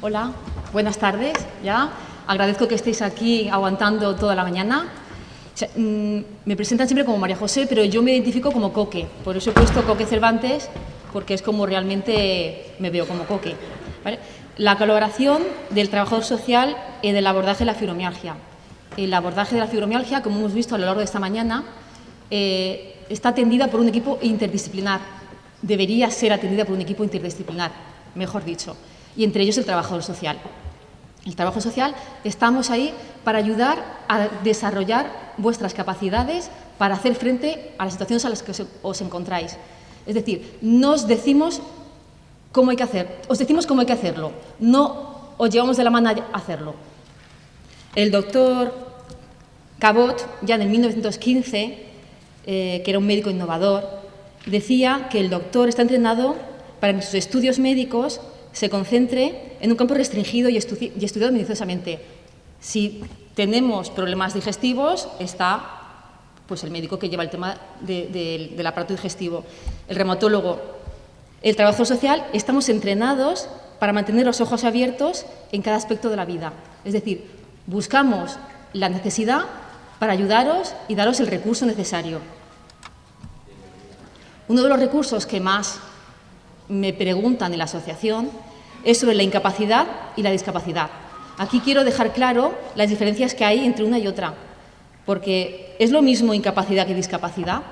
Hola, buenas tardes. Ya agradezco que estéis aquí aguantando toda la mañana. Me presentan siempre como María José, pero yo me identifico como Coque. Por eso he puesto Coque Cervantes, porque es como realmente me veo, como Coque. ¿Vale? La colaboración del trabajador social en el abordaje de la fibromialgia. El abordaje de la fibromialgia, como hemos visto a lo largo de esta mañana, está atendida por un equipo interdisciplinar. Debería ser atendida por un equipo interdisciplinar, mejor dicho, y entre ellos el trabajador social. El trabajo social, estamos ahí para ayudar a desarrollar vuestras capacidades para hacer frente a las situaciones a las que os encontráis. Es decir, no os decimos cómo hay que hacer, os decimos cómo hay que hacerlo, no os llevamos de la mano a hacerlo. El doctor Cabot, ya en 1915, que era un médico innovador, decía que el doctor está entrenado para que en sus estudios médicos se concentre en un campo restringido y estudiado minuciosamente. Si tenemos problemas digestivos, está pues, el médico que lleva el tema del aparato digestivo, el reumatólogo. El trabajador social, estamos entrenados para mantener los ojos abiertos en cada aspecto de la vida. Es decir, buscamos la necesidad para ayudaros y daros el recurso necesario. Uno de los recursos que más me preguntan en la asociación es sobre la incapacidad y la discapacidad. Aquí quiero dejar claro las diferencias que hay entre una y otra, porque ¿es lo mismo incapacidad que discapacidad?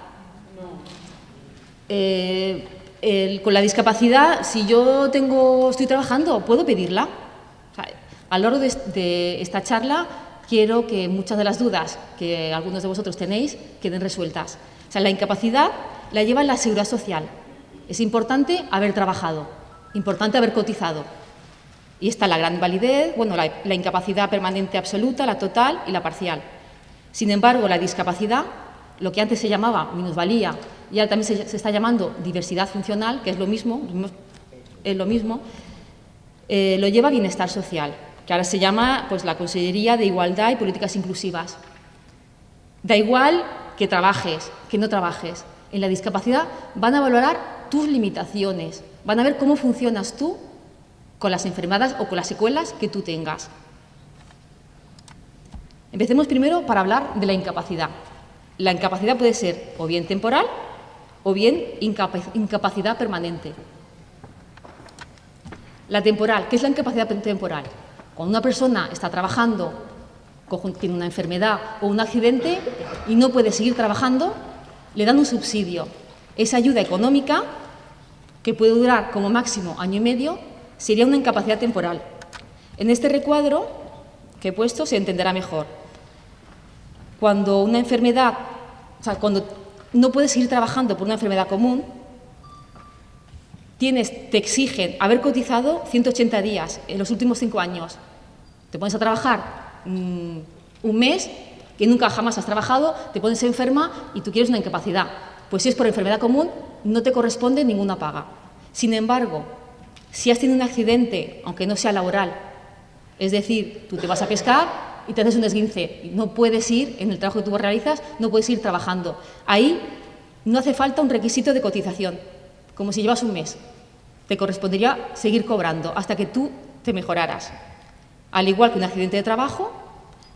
Con la discapacidad, si yo estoy trabajando, ¿puedo pedirla? O sea, a lo largo de esta charla quiero que muchas de las dudas que algunos de vosotros tenéis queden resueltas. O sea, la incapacidad la lleva la seguridad social. Es importante haber trabajado, importante haber cotizado. Y está la gran invalidez, bueno, la incapacidad permanente absoluta, la total y la parcial. Sin embargo, la discapacidad, lo que antes se llamaba minusvalía y ahora también se está llamando diversidad funcional, que es lo mismo, lo lleva bienestar social, que ahora se llama pues, la Consellería de Igualdad y Políticas Inclusivas. Da igual que trabajes, que no trabajes. En la discapacidad van a valorar tus limitaciones, van a ver cómo funcionas tú con las enfermedades o con las secuelas que tú tengas. Empecemos primero para hablar de la incapacidad. La incapacidad puede ser o bien temporal o bien incapacidad permanente. La temporal, ¿qué es la incapacidad temporal? Cuando una persona está trabajando, tiene una enfermedad o un accidente y no puede seguir trabajando, le dan un subsidio. Esa ayuda económica, que puede durar como máximo año y medio, sería una incapacidad temporal. En este recuadro que he puesto se entenderá mejor. Cuando una enfermedad, o sea, cuando no puedes seguir trabajando por una enfermedad común, te exigen haber cotizado 180 días en los últimos 5 años. Te pones a trabajar un mes que nunca jamás has trabajado, te pones enferma y tú quieres una incapacidad. Pues si es por enfermedad común, no te corresponde ninguna paga. Sin embargo, si has tenido un accidente, aunque no sea laboral, es decir, tú te vas a pescar y te haces un esguince, y no puedes ir, en el trabajo que tú realizas, no puedes ir trabajando. Ahí no hace falta un requisito de cotización, como si llevas un mes. Te correspondería seguir cobrando hasta que tú te mejoraras. Al igual que un accidente de trabajo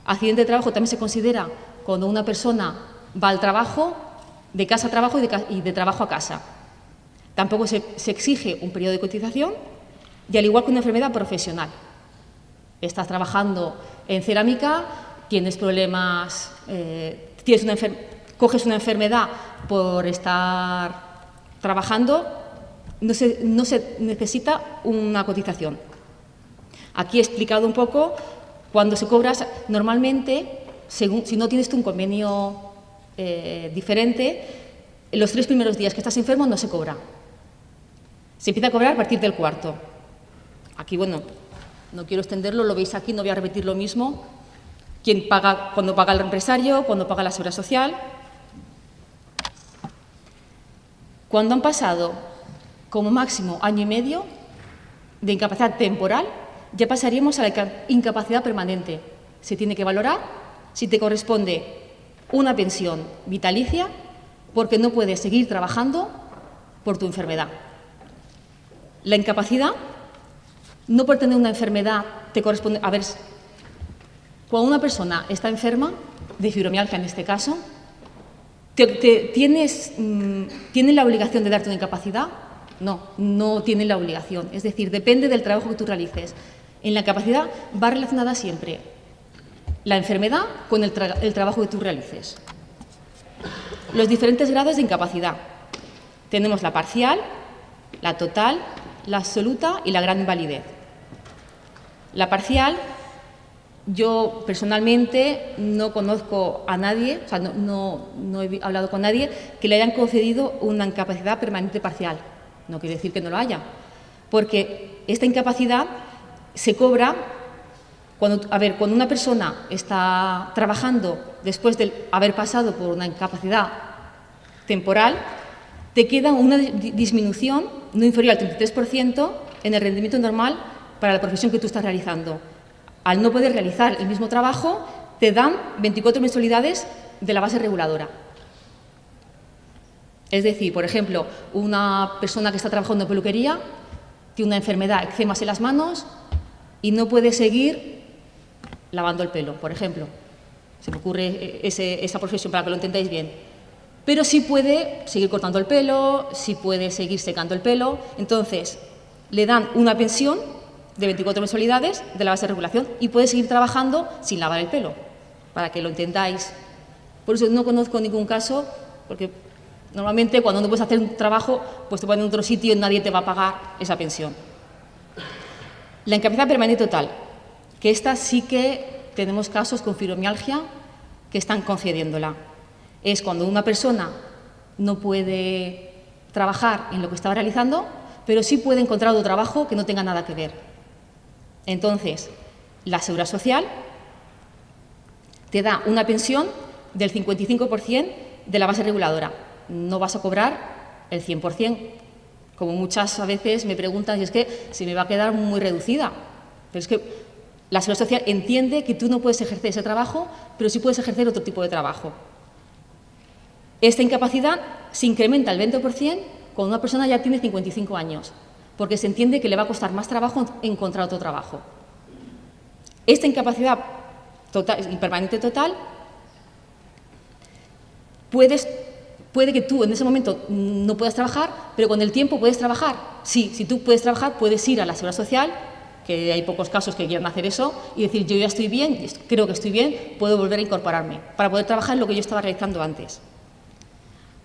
también se considera cuando una persona va al trabajo, de casa a trabajo y de trabajo a casa. Tampoco se exige un periodo de cotización y al igual que una enfermedad profesional. Estás trabajando en cerámica, tienes problemas, coges una enfermedad por estar trabajando, no se necesita una cotización. Aquí he explicado un poco cuando se cobra, normalmente, si no tienes tú un convenio diferente, en los 3 primeros días que estás enfermo no se cobra. Se empieza a cobrar a partir del 4. Aquí, bueno, no quiero extenderlo, lo veis aquí, no voy a repetir lo mismo. ¿Quién paga? Cuando paga el empresario, cuando paga la seguridad social. Cuando han pasado como máximo año y medio de incapacidad temporal, ya pasaríamos a la incapacidad permanente. Se tiene que valorar si te corresponde una pensión vitalicia porque no puedes seguir trabajando por tu enfermedad. La incapacidad no por tener una enfermedad te corresponde... A ver, cuando una persona está enferma, de fibromialgia en este caso, ¿tienen la obligación de darte una incapacidad? No, no tienen la obligación. Es decir, depende del trabajo que tú realices. En la incapacidad va relacionada siempre la enfermedad con el trabajo que tú realices. Los diferentes grados de incapacidad. Tenemos la parcial, la total, la absoluta y la gran invalidez. La parcial, yo personalmente no conozco a nadie, o sea, no he hablado con nadie que le hayan concedido una incapacidad permanente parcial. No quiere decir que no lo haya, porque esta incapacidad se cobra cuando una persona está trabajando después de haber pasado por una incapacidad temporal, te queda una disminución no inferior al 33% en el rendimiento normal para la profesión que tú estás realizando. Al no poder realizar el mismo trabajo, te dan 24 mensualidades de la base reguladora. Es decir, por ejemplo, una persona que está trabajando en peluquería tiene una enfermedad, eczemas en las manos y no puede seguir lavando el pelo, por ejemplo. Se me ocurre esa profesión para que lo entendáis bien. Pero sí puede seguir cortando el pelo, sí puede seguir secando el pelo. Entonces, le dan una pensión de 24 mensualidades de la base de regulación y puede seguir trabajando sin lavar el pelo, para que lo entendáis. Por eso no conozco ningún caso, porque normalmente cuando no puedes hacer un trabajo, pues te ponen en otro sitio y nadie te va a pagar esa pensión. La incapacidad permanente total, que esta sí que tenemos casos con fibromialgia que están concediéndola. Es cuando una persona no puede trabajar en lo que estaba realizando, pero sí puede encontrar otro trabajo que no tenga nada que ver. Entonces, la Seguridad Social te da una pensión del 55% de la base reguladora. No vas a cobrar el 100%, como muchas veces me preguntan, y es que se me va a quedar muy reducida. Pero es que la Seguridad Social entiende que tú no puedes ejercer ese trabajo, pero sí puedes ejercer otro tipo de trabajo. Esta incapacidad se incrementa el 20% cuando una persona ya tiene 55 años, porque se entiende que le va a costar más trabajo encontrar otro trabajo. Esta incapacidad total, permanente total, puede que tú en ese momento no puedas trabajar, pero con el tiempo puedes trabajar. Sí, si tú puedes trabajar, puedes ir a la Seguridad Social, que hay pocos casos que quieran hacer eso, y decir, yo ya estoy bien, creo que estoy bien, puedo volver a incorporarme, para poder trabajar en lo que yo estaba realizando antes.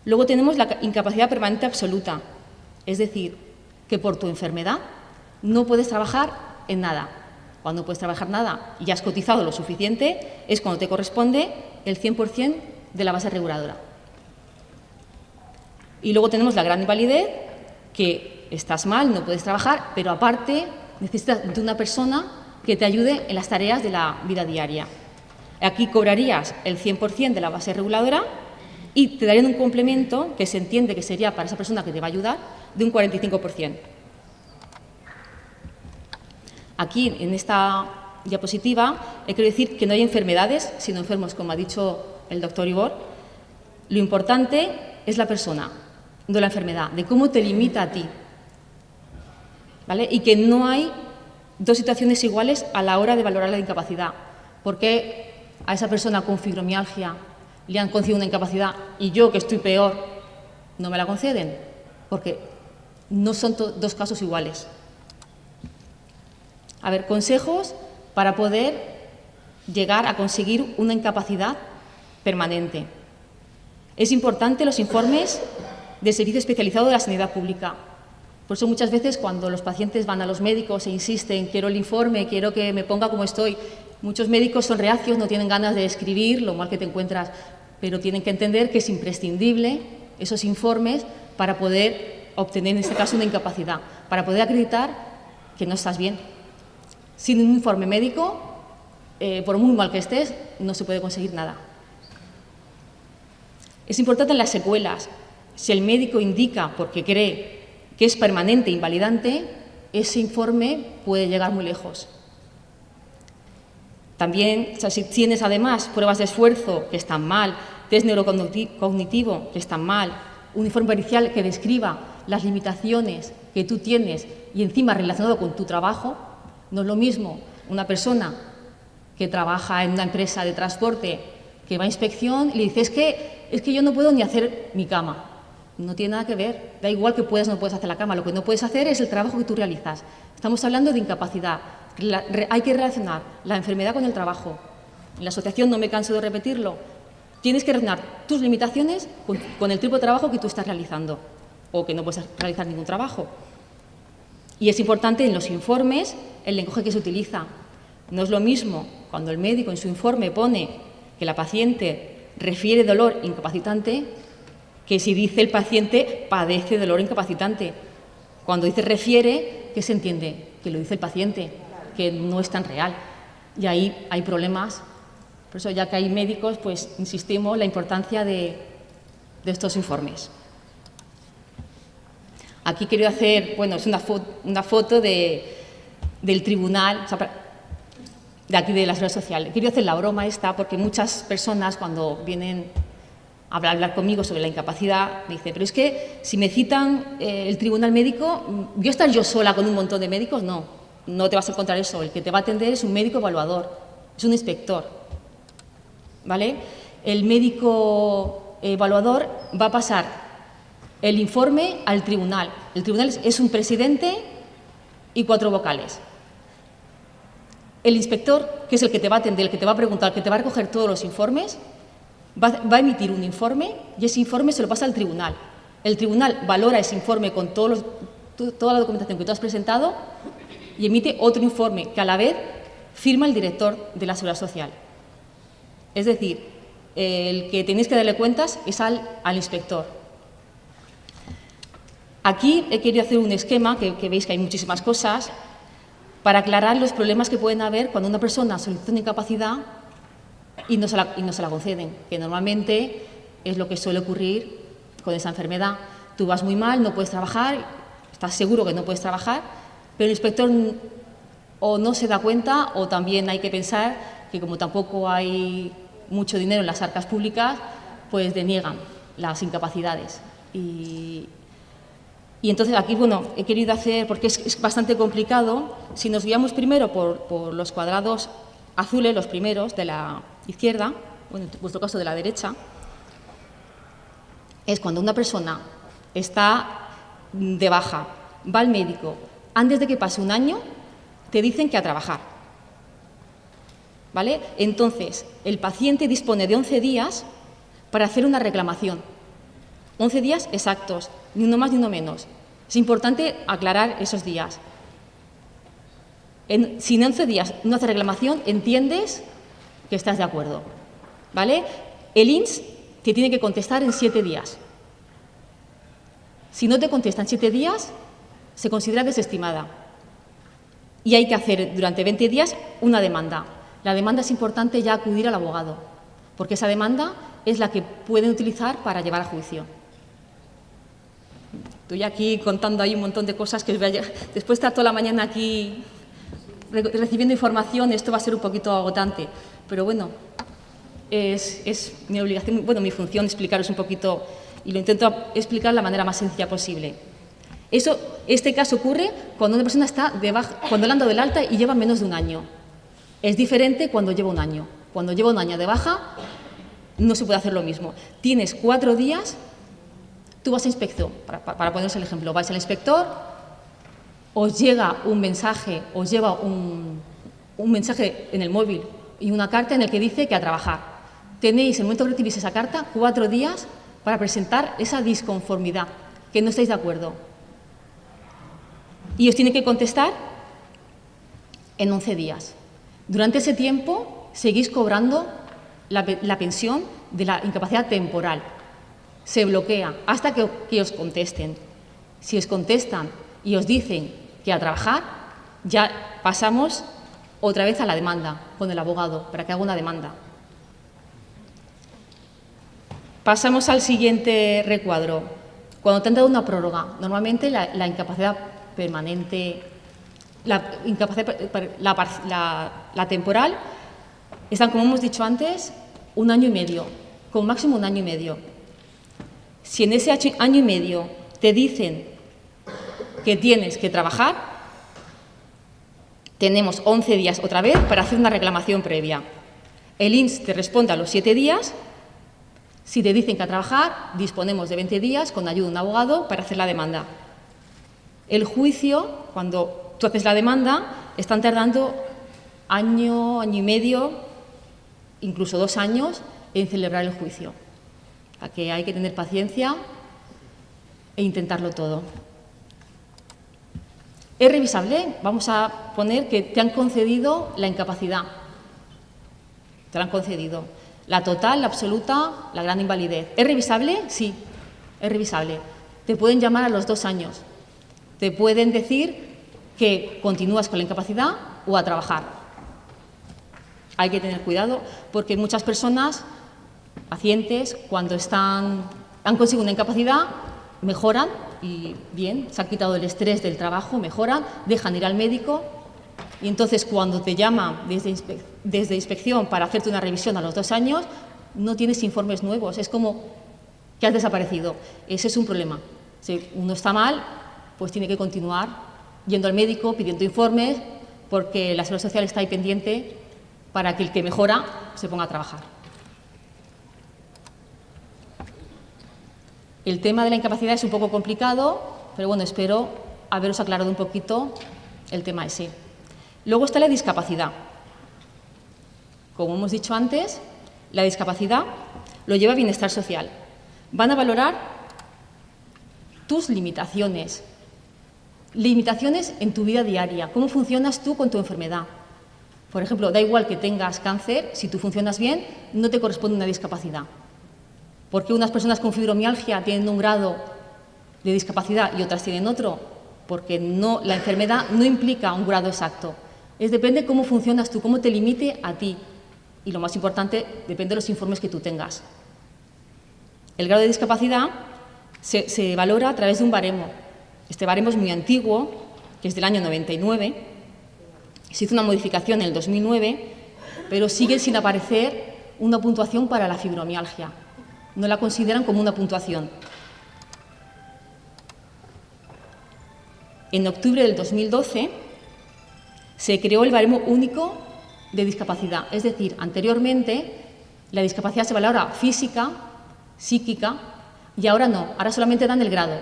Luego tenemos la incapacidad permanente absoluta, es decir, que por tu enfermedad no puedes trabajar en nada. Cuando no puedes trabajar nada y has cotizado lo suficiente, es cuando te corresponde el 100% de la base reguladora. Y luego tenemos la gran invalidez, que estás mal, no puedes trabajar, pero aparte necesitas de una persona que te ayude en las tareas de la vida diaria. Aquí cobrarías el 100% de la base reguladora y te darían un complemento que se entiende que sería para esa persona que te va a ayudar de un 45%. Aquí, en esta diapositiva, quiero decir que no hay enfermedades, sino enfermos, como ha dicho el doctor Ibor. Lo importante es la persona, no la enfermedad, de cómo te limita a ti. ¿Vale? Y que no hay dos situaciones iguales a la hora de valorar la incapacidad. ¿Por qué a esa persona con fibromialgia le han concedido una incapacidad y yo, que estoy peor, no me la conceden? Porque no son dos casos iguales. A ver, consejos para poder llegar a conseguir una incapacidad permanente. Es importante los informes del Servicio Especializado de la Sanidad Pública. Por eso muchas veces cuando los pacientes van a los médicos e insisten, quiero el informe, quiero que me ponga como estoy, muchos médicos son reacios, no tienen ganas de escribir lo mal que te encuentras, pero tienen que entender que es imprescindible esos informes para poder obtener, en este caso, una incapacidad, para poder acreditar que no estás bien. Sin un informe médico, por muy mal que estés, no se puede conseguir nada. Es importante en las secuelas. Si el médico indica, porque cree que es permanente e invalidante, ese informe puede llegar muy lejos. También, o sea, si tienes además pruebas de esfuerzo que están mal, test neurocognitivo que están mal, un informe pericial que describa las limitaciones que tú tienes y encima relacionado con tu trabajo, No es lo mismo una persona que trabaja en una empresa de transporte que va a inspección y le dice, es que yo no puedo ni hacer mi cama. No tiene nada que ver. Da igual que puedas o no puedas hacer la cama. Lo que no puedes hacer es el trabajo que tú realizas. Estamos hablando de incapacidad. Hay que relacionar la enfermedad con el trabajo. En la asociación, no me canso de repetirlo, tienes que relacionar tus limitaciones con el tipo de trabajo que tú estás realizando o que no puedes realizar ningún trabajo. Y es importante en los informes el lenguaje que se utiliza. No es lo mismo cuando el médico en su informe pone que la paciente refiere dolor incapacitante que si dice el paciente padece dolor incapacitante. Cuando dice refiere, ¿qué se entiende? Que lo dice el paciente, que no es tan real. Y ahí hay problemas. Por eso, ya que hay médicos, pues insistimos en la importancia de estos informes. Aquí quiero hacer, bueno, es una foto del tribunal, o sea, de aquí de la Seguridad Social. Quiero hacer la broma esta porque muchas personas cuando vienen a hablar conmigo sobre la incapacidad me dicen, pero es que si me citan el tribunal médico, ¿voy a estar yo sola con un montón de médicos? No te vas a encontrar eso. El que te va a atender es un médico evaluador, es un inspector, ¿vale? El médico evaluador va a pasar el informe al tribunal. El tribunal es un presidente y 4 vocales. El inspector, que es el que te va a atender, el que te va a preguntar, el que te va a recoger todos los informes, va a emitir un informe y ese informe se lo pasa al tribunal. El tribunal valora ese informe con toda la documentación que tú has presentado y emite otro informe que a la vez firma el director de la Seguridad Social. Es decir, el que tenéis que darle cuentas es al inspector. Aquí he querido hacer un esquema, que veis que hay muchísimas cosas, para aclarar los problemas que pueden haber cuando una persona solicita una incapacidad y no se la conceden, que normalmente es lo que suele ocurrir con esa enfermedad. Tú vas muy mal, no puedes trabajar, estás seguro que no puedes trabajar, pero el inspector o no se da cuenta o también hay que pensar que como tampoco hay mucho dinero en las arcas públicas, pues deniegan las incapacidades. Y entonces aquí, bueno, he querido hacer, porque es bastante complicado, si nos guiamos primero por los cuadrados azules, los primeros de la izquierda, bueno, en vuestro caso de la derecha, es cuando una persona está de baja, va al médico, antes de que pase un año, te dicen que a trabajar, ¿vale? Entonces, el paciente dispone de 11 días para hacer una reclamación. 11 días exactos, ni uno más ni uno menos. Es importante aclarar esos días. Si en 11 días no hace reclamación, entiendes que estás de acuerdo, ¿vale? El INS te tiene que contestar en 7 días. Si no te contesta en 7 días, se considera desestimada. Y hay que hacer durante 20 días una demanda. La demanda es importante ya acudir al abogado, porque esa demanda es la que pueden utilizar para llevar a juicio. Estoy aquí contando ahí un montón de cosas que os voy a... Después de estar toda la mañana aquí recibiendo información, esto va a ser un poquito agotante. Pero bueno, es mi obligación, bueno, mi función explicaros un poquito y lo intento explicar de la manera más sencilla posible. Este caso ocurre cuando una persona está de baja, cuando le han dado el alta y lleva menos de un año. Es diferente cuando lleva un año. Cuando lleva un año de baja, no se puede hacer lo mismo. Tienes 4 días, tú vas a inspección, para poneros el ejemplo, vais al inspector, os llega un mensaje, os lleva un mensaje en el móvil y una carta en el que dice que a trabajar. Tenéis, en el momento que recibís esa carta, 4 días para presentar esa disconformidad, que no estáis de acuerdo. Y os tiene que contestar en 11 días. Durante ese tiempo seguís cobrando la pensión de la incapacidad temporal. Se bloquea hasta que os contesten. Si os contestan y os dicen que a trabajar, ya pasamos otra vez a la demanda con el abogado para que haga una demanda. Pasamos al siguiente recuadro. Cuando te han dado una prórroga, normalmente la incapacidad permanente, la temporal, están, como hemos dicho antes, 1 año y medio, como máximo 1 año y medio. Si en ese año y medio te dicen que tienes que trabajar, tenemos 11 días otra vez para hacer una reclamación previa. El INS te responde a los 7 días. Si te dicen que a trabajar, disponemos de 20 días con ayuda de un abogado para hacer la demanda. El juicio, cuando tú haces la demanda, están tardando año, año y medio, incluso 2 años en celebrar el juicio. A que hay que tener paciencia e intentarlo todo. ¿Es revisable? Vamos a poner que te han concedido la incapacidad. Te la han concedido. La total, la absoluta, la gran invalidez. ¿Es revisable? Sí, es revisable. Te pueden llamar a los 2 años. Te pueden decir que continúas con la incapacidad o a trabajar. Hay que tener cuidado porque muchas personas, pacientes, cuando han conseguido una incapacidad, mejoran y bien, se han quitado el estrés del trabajo, mejoran, dejan ir al médico y entonces cuando te llaman desde inspección para hacerte una revisión a los 2 años, no tienes informes nuevos, es como que has desaparecido. Ese es un problema. Si uno está mal, pues tiene que continuar yendo al médico, pidiendo informes, porque la Seguridad Social está ahí pendiente para que el que mejora se ponga a trabajar. El tema de la incapacidad es un poco complicado, pero bueno, espero haberos aclarado un poquito el tema ese. Luego está la discapacidad. Como hemos dicho antes, la discapacidad lo lleva a bienestar social. Van a valorar tus limitaciones, limitaciones en tu vida diaria, cómo funcionas tú con tu enfermedad. Por ejemplo, da igual que tengas cáncer, si tú funcionas bien, no te corresponde una discapacidad. ¿Por qué unas personas con fibromialgia tienen un grado de discapacidad y otras tienen otro? Porque la enfermedad no implica un grado exacto. Depende de cómo funcionas tú, cómo te limite a ti. Y lo más importante, depende de los informes que tú tengas. El grado de discapacidad se valora a través de un baremo. Este baremo es muy antiguo, que es del año 99. Se hizo una modificación en el 2009, pero sigue sin aparecer una puntuación para la fibromialgia. No la consideran como una puntuación. En octubre del 2012 se creó el baremo único de discapacidad. Es decir, anteriormente la discapacidad se valora física, psíquica, y ahora no. Ahora solamente dan el grado,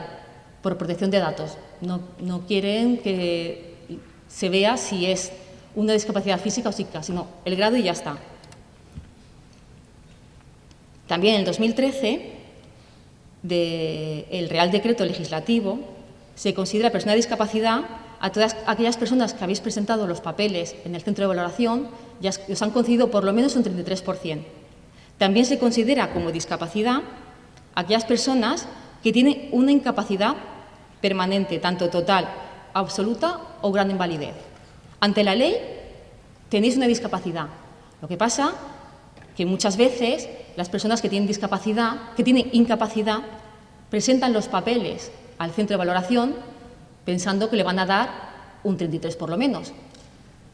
por protección de datos. No quieren que se vea si es una discapacidad física o psíquica, sino el grado y ya está. También en el 2013, del Real Decreto Legislativo, se considera persona de discapacidad a todas aquellas personas que habéis presentado los papeles en el centro de valoración y os han concedido por lo menos un 33%. También se considera como discapacidad a aquellas personas que tienen una incapacidad permanente, tanto total, absoluta o gran invalidez. Ante la ley tenéis una discapacidad. Lo que pasa que muchas veces las personas que tienen discapacidad, que tienen incapacidad, presentan los papeles al centro de valoración pensando que le van a dar un 33 por lo menos.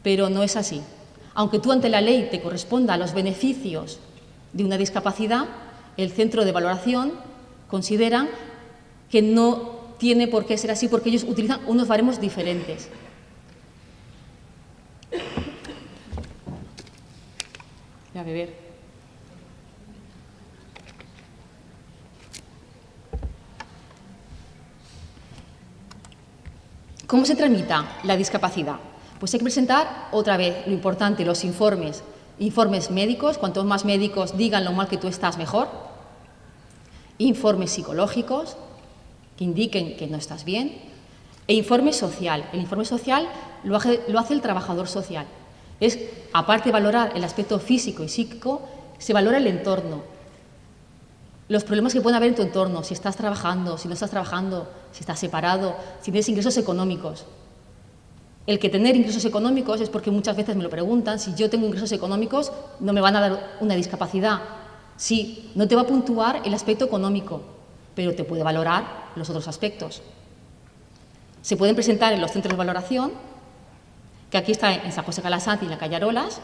Pero no es así. Aunque tú ante la ley te corresponda a los beneficios de una discapacidad, el centro de valoración considera que no tiene por qué ser así porque ellos utilizan unos baremos diferentes. Voy a beber. ¿Cómo se tramita la discapacidad? Pues hay que presentar otra vez, lo importante, los informes médicos, cuanto más médicos digan lo mal que tú estás, mejor. Informes psicológicos, que indiquen que no estás bien. E informe social. El informe social lo hace el trabajador social. Aparte de valorar el aspecto físico y psíquico, se valora el entorno. Los problemas que pueden haber en tu entorno, si estás trabajando, si no estás trabajando, si estás separado, si tienes ingresos económicos. El que tener ingresos económicos es porque muchas veces me lo preguntan, si yo tengo ingresos económicos, no me van a dar una discapacidad. Sí, no te va a puntuar el aspecto económico, pero te puede valorar los otros aspectos. Se pueden presentar en los centros de valoración, que aquí está en San José Calasanz y en la calle Arolas,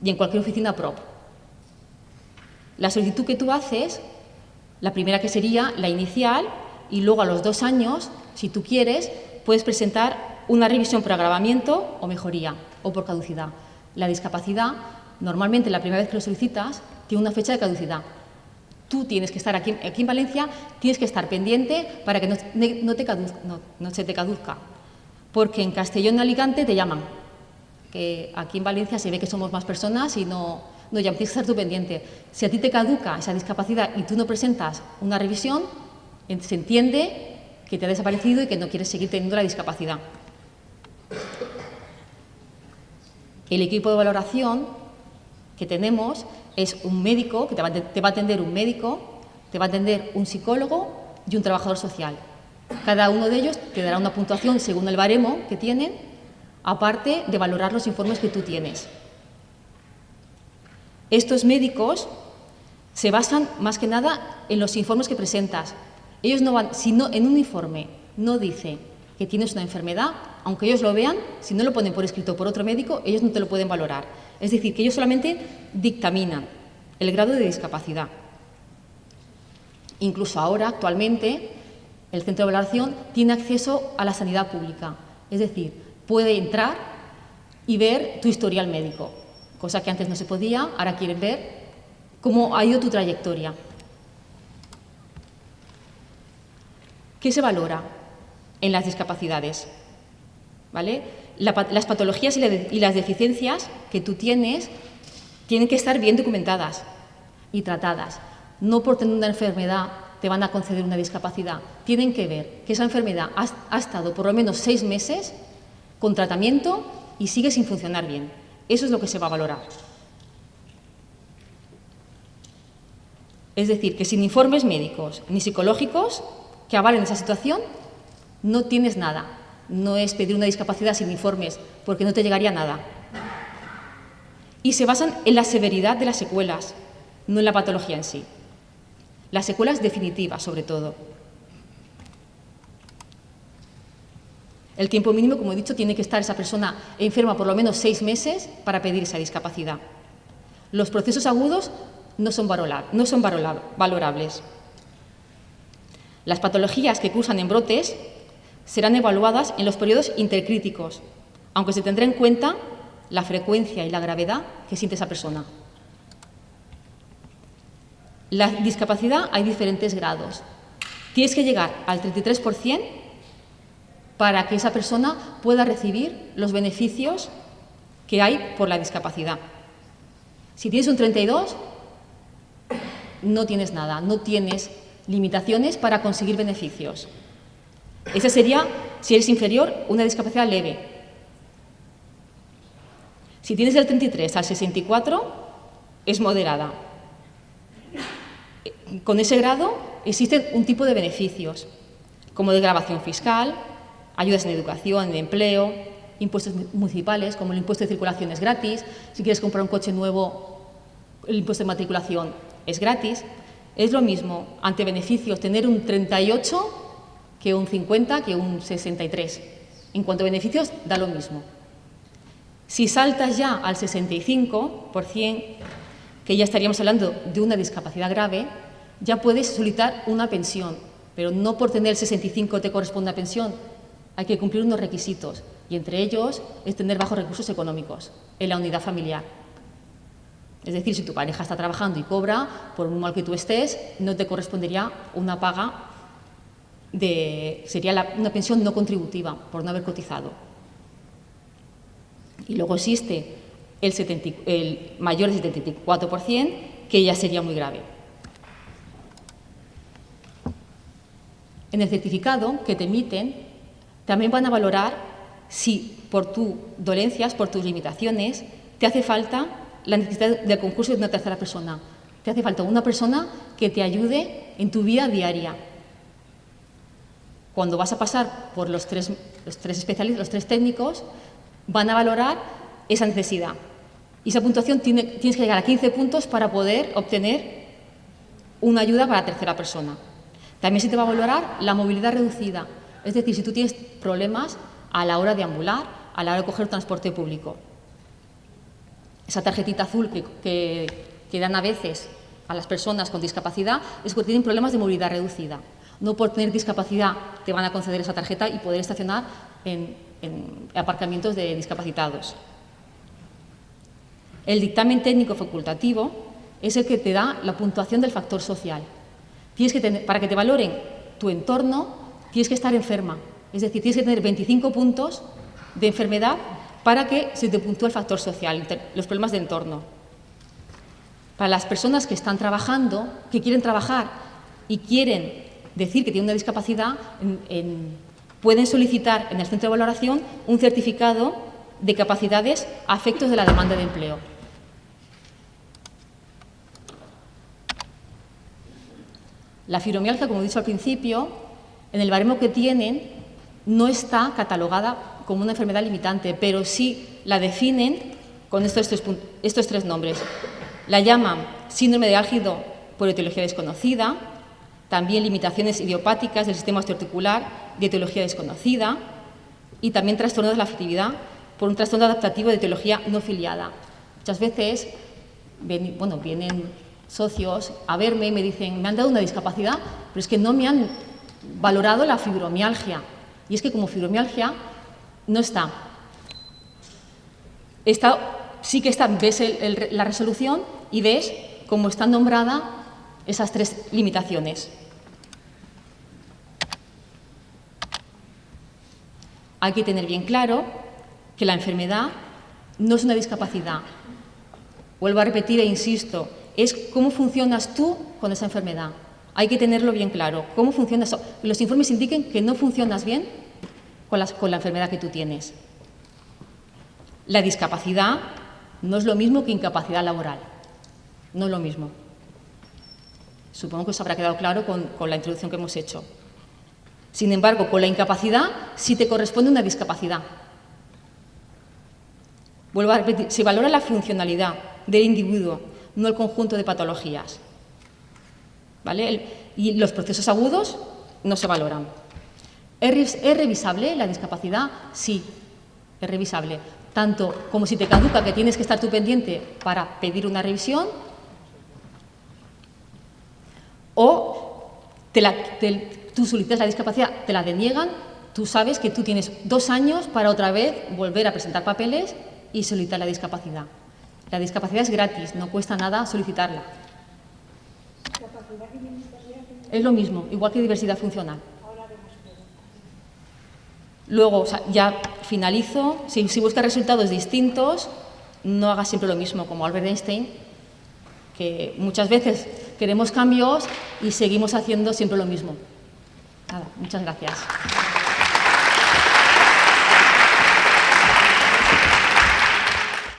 y en cualquier oficina PROP. La solicitud que tú haces, la primera que sería la inicial, y luego a los 2 años, si tú quieres, puedes presentar una revisión por agravamiento o mejoría o por caducidad. La discapacidad, normalmente la primera vez que lo solicitas, tiene una fecha de caducidad. Tú tienes que estar aquí en Valencia, tienes que estar pendiente para que no se te caduzca. Porque en Castellón y Alicante te llaman. Que aquí en Valencia se ve que somos más personas y no llaman, tienes que estar tú pendiente. Si a ti te caduca esa discapacidad y tú no presentas una revisión, se entiende que te ha desaparecido y que no quieres seguir teniendo la discapacidad. El equipo de valoración que tenemos es un médico, que te va a atender un médico, te va a atender un psicólogo y un trabajador social. Cada uno de ellos te dará una puntuación según el baremo que tienen, aparte de valorar los informes que tú tienes. Estos médicos se basan más que nada en los informes que presentas. Ellos no van, si no, en un informe no dice que tienes una enfermedad, aunque ellos lo vean, si no lo ponen por escrito por otro médico, ellos no te lo pueden valorar. Es decir, que ellos solamente dictaminan el grado de discapacidad. Incluso ahora, actualmente, el centro de valoración tiene acceso a la sanidad pública. Es decir, puede entrar y ver tu historial médico, cosa que antes no se podía, ahora quieren ver cómo ha ido tu trayectoria. ¿Qué se valora en las discapacidades? ¿Vale? Las patologías y las deficiencias que tú tienes tienen que estar bien documentadas y tratadas. No por tener una enfermedad te van a conceder una discapacidad. Tienen que ver que esa enfermedad ha estado por lo menos 6 meses con tratamiento y sigue sin funcionar bien. Eso es lo que se va a valorar. Es decir, que sin informes médicos ni psicológicos que avalen esa situación, no tienes nada. No es pedir una discapacidad sin informes, porque no te llegaría nada. Y se basan en la severidad de las secuelas, no en la patología en sí. Las secuelas definitivas, sobre todo. El tiempo mínimo, como he dicho, tiene que estar esa persona enferma por lo menos 6 meses para pedir esa discapacidad. Los procesos agudos no son valorables. Las patologías que cursan en brotes serán evaluadas en los periodos intercríticos, aunque se tendrá en cuenta la frecuencia y la gravedad que siente esa persona. La discapacidad hay diferentes grados. Tienes que llegar al 33% para que esa persona pueda recibir los beneficios que hay por la discapacidad. Si tienes un 32%, no tienes nada, no tienes limitaciones para conseguir beneficios. Esa sería, si eres inferior, una discapacidad leve. Si tienes del 33 al 64, es moderada. Con ese grado existen un tipo de beneficios, como desgravación fiscal, ayudas en educación, en empleo, impuestos municipales, como el impuesto de circulación es gratis. Si quieres comprar un coche nuevo, el impuesto de matriculación es gratis. Es lo mismo, ante beneficios, tener un 38 que un 50, que un 63. En cuanto a beneficios, da lo mismo. Si saltas ya al 65%, que ya estaríamos hablando de una discapacidad grave, ya puedes solicitar una pensión, pero no por tener el 65 te corresponde una pensión. Hay que cumplir unos requisitos, y entre ellos es tener bajos recursos económicos en la unidad familiar. Es decir, si tu pareja está trabajando y cobra, por muy mal que tú estés, no te correspondería una paga sería una pensión no contributiva por no haber cotizado. Y luego existe el mayor del 74%, que ya sería muy grave. En el certificado que te emiten, también van a valorar si por tus dolencias, por tus limitaciones, te hace falta la necesidad del concurso de una tercera persona. Te hace falta una persona que te ayude en tu vida diaria. Cuando vas a pasar por los tres especialistas, los 3 técnicos, van a valorar esa necesidad. Y esa puntuación tienes que llegar a 15 puntos para poder obtener una ayuda para la tercera persona. También se te va a valorar la movilidad reducida. Es decir, si tú tienes problemas a la hora de ambular, a la hora de coger transporte público. Esa tarjetita azul que dan a veces a las personas con discapacidad es porque tienen problemas de movilidad reducida. No por tener discapacidad te van a conceder esa tarjeta y poder estacionar en en aparcamientos de discapacitados. El dictamen técnico facultativo es el que te da la puntuación del factor social. Para que te valoren tu entorno, tienes que estar enferma. Es decir, tienes que tener 25 puntos de enfermedad para que se te puntúe el factor social, los problemas de entorno. Para las personas que están trabajando, que quieren trabajar y quieren decir que tienen una discapacidad, pueden solicitar en el centro de valoración un certificado de capacidades a efectos de la demanda de empleo. La fibromialgia, como he dicho al principio, en el baremo que tienen, no está catalogada como una enfermedad limitante, pero sí la definen con estos tres nombres. La llaman síndrome de álgido por etiología desconocida, también limitaciones idiopáticas del sistema osteoarticular de etiología desconocida y también trastorno de la afectividad por un trastorno adaptativo de etiología no filiada. Muchas veces vienen socios a verme y me dicen, me han dado una discapacidad, pero es que no me han valorado la fibromialgia. Y es que como fibromialgia no está. Sí que está, ves la resolución y ves cómo están nombradas esas tres limitaciones. Hay que tener bien claro que la enfermedad no es una discapacidad. Vuelvo a repetir e insisto, es cómo funcionas tú con esa enfermedad. Hay que tenerlo bien claro, cómo funcionas. Los informes indiquen que no funcionas bien con la enfermedad que tú tienes. La discapacidad no es lo mismo que incapacidad laboral. No es lo mismo. Supongo que os habrá quedado claro con la introducción que hemos hecho. Sin embargo, con la incapacidad sí te corresponde una discapacidad. Vuelvo a repetir, se valora la funcionalidad del individuo, no el conjunto de patologías. ¿Vale? Y los procesos agudos no se valoran. ¿Es revisable la discapacidad? Sí, es revisable. Tanto como si te caduca, que tienes que estar tú pendiente para pedir una revisión, o tú solicitas la discapacidad, te la deniegan, tú sabes que tú tienes 2 años para otra vez volver a presentar papeles y solicitar la discapacidad. La discapacidad es gratis, no cuesta nada solicitarla. Es lo mismo, igual que diversidad funcional. Luego, ya finalizo, si buscas resultados distintos, no hagas siempre lo mismo, como Albert Einstein, que muchas veces queremos cambios y seguimos haciendo siempre lo mismo. Nada, muchas gracias.